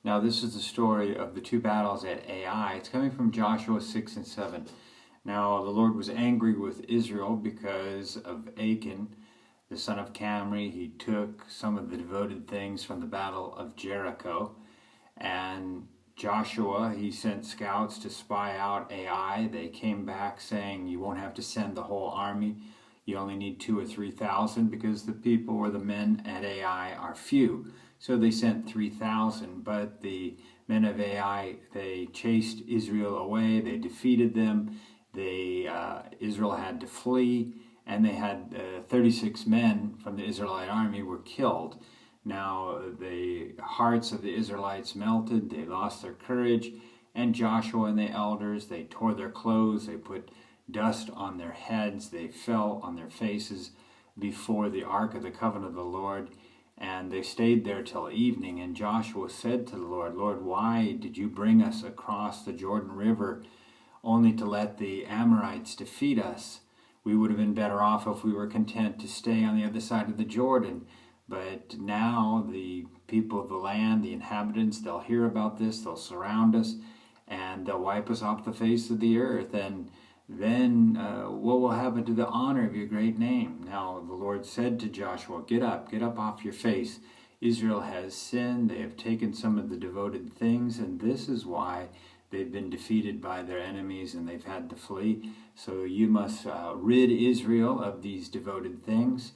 Now this is the story of the two battles at Ai. It's coming from Joshua 6 and 7. Now the Lord was angry with Israel because of Achan, the son of Camri. He took some of the devoted things from the battle of Jericho. And Joshua, he sent scouts to spy out Ai. They came back saying, you won't have to send the whole army. You only need 2,000 or 3,000 because the people or the men at Ai are few. So they sent 3,000, but the men of Ai, they chased Israel away. They defeated them. Israel had to flee, and they had 36 men from the Israelite army were killed. Now the hearts of the Israelites melted. They lost their courage, and Joshua and the elders, they tore their clothes. They put dust on their heads. They fell on their faces before the ark of the covenant of the Lord. And they stayed there till evening. And Joshua said to the Lord, Lord, why did you bring us across the Jordan River only to let the Amorites defeat us? We would have been better off if we were content to stay on the other side of the Jordan. But now the people of the land, the inhabitants, they'll hear about this, they'll surround us, and they'll wipe us off the face of the earth. And then what will happen to the honor of your great name? Now the Lord said to Joshua, get up off your face. Israel has sinned. They have taken some of the devoted things, and this is why they've been defeated by their enemies and they've had to flee. So you must rid Israel of these devoted things,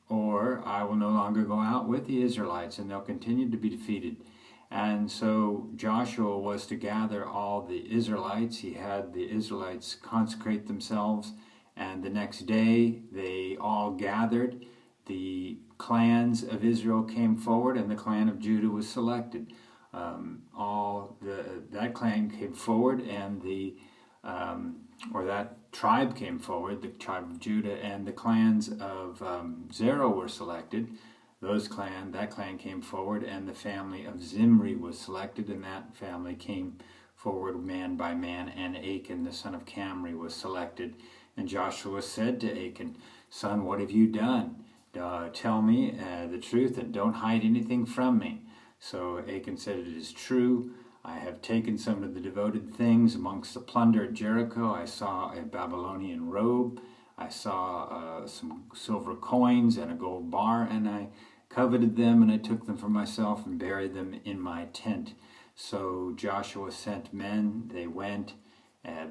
or I will no longer go out with the Israelites, and they'll continue to be defeated. And so Joshua was to gather all the Israelites. He had the Israelites consecrate themselves, and the next day they all gathered. The clans of Israel came forward, and the clan of Judah was selected. That clan came forward, and that tribe came forward, the tribe of Judah, and the clans of Zerah were selected. That clan came forward, and the family of Zimri was selected, and that family came forward man by man, and Achan, the son of Camri, was selected. And Joshua said to Achan, son, what have you done? Tell me the truth, and don't hide anything from me. So Achan said, it is true. I have taken some of the devoted things amongst the plunder at Jericho. I saw a Babylonian robe. I saw some silver coins and a gold bar, and I coveted them, and I took them for myself and buried them in my tent. So Joshua sent men. They went.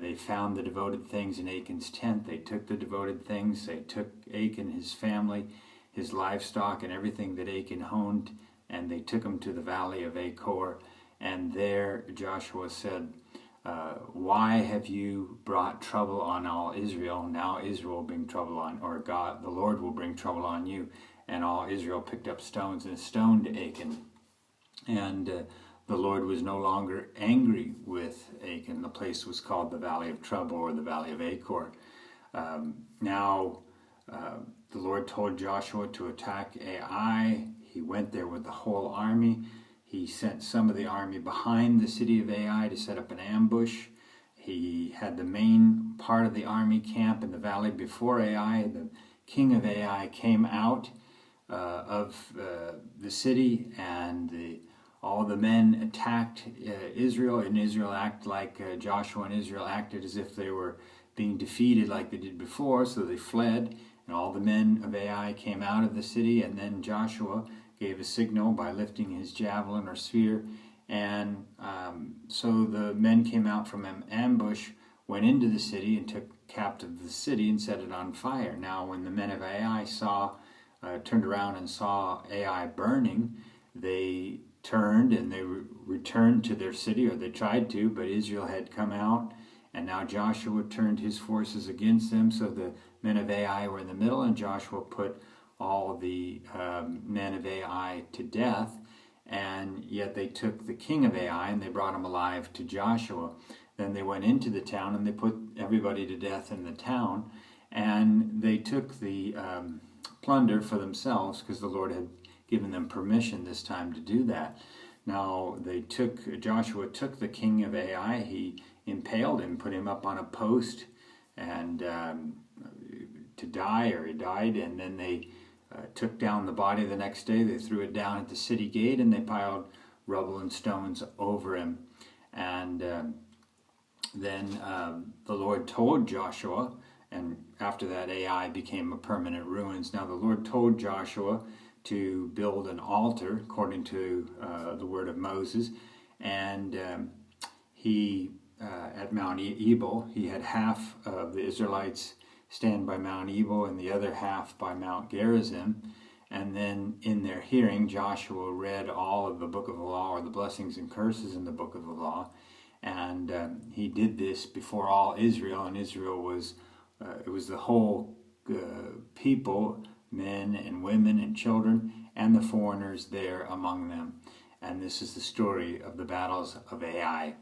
They found the devoted things in Achan's tent. They took the devoted things. They took Achan, his family, his livestock, and everything that Achan owned, and they took them to the valley of Achor. And there Joshua said, why have you brought trouble on all Israel? Now Israel will bring trouble on, or God, the Lord will bring trouble on you. And all Israel picked up stones and stoned Achan. And the Lord was no longer angry with Achan. The place was called the Valley of Trouble, or the Valley of Achor. Now the Lord told Joshua to attack Ai. He went there with the whole army. He sent some of the army behind the city of Ai to set up an ambush. He had the main part of the army camp in the valley before Ai. The king of Ai came out of the city, and all the men attacked Israel, and Israel acted like Joshua and Israel acted as if they were being defeated like they did before, so they fled, and all the men of Ai came out of the city, and then Joshua gave a signal by lifting his javelin or spear, and so the men came out from an ambush, went into the city, and took captive the city and set it on fire. Now when the men of Ai turned around and saw Ai burning, they turned and they returned to their city, or they tried to, but Israel had come out, and now Joshua turned his forces against them. So the men of Ai were in the middle, and Joshua put all the men of Ai to death, and yet they took the king of Ai and they brought him alive to Joshua. Then they went into the town and they put everybody to death in the town, and they took the plunder for themselves because the Lord had given them permission this time to do that. Now Joshua took the king of Ai, he impaled him, put him up on a post, and to die, or he died, and then they took down the body the next day. They threw it down at the city gate, and they piled rubble and stones over him. And then the Lord told Joshua, and after that Ai became a permanent ruins. Now the Lord told Joshua to build an altar according to the word of Moses, and he at Mount Ebal, he had half of the Israelites stand by Mount Ebal and the other half by Mount Gerizim. And then in their hearing, Joshua read all of the book of the law, or the blessings and curses in the book of the law. And he did this before all Israel, and Israel was, it was the whole people, men and women and children, and the foreigners there among them. And this is the story of the battles of Ai.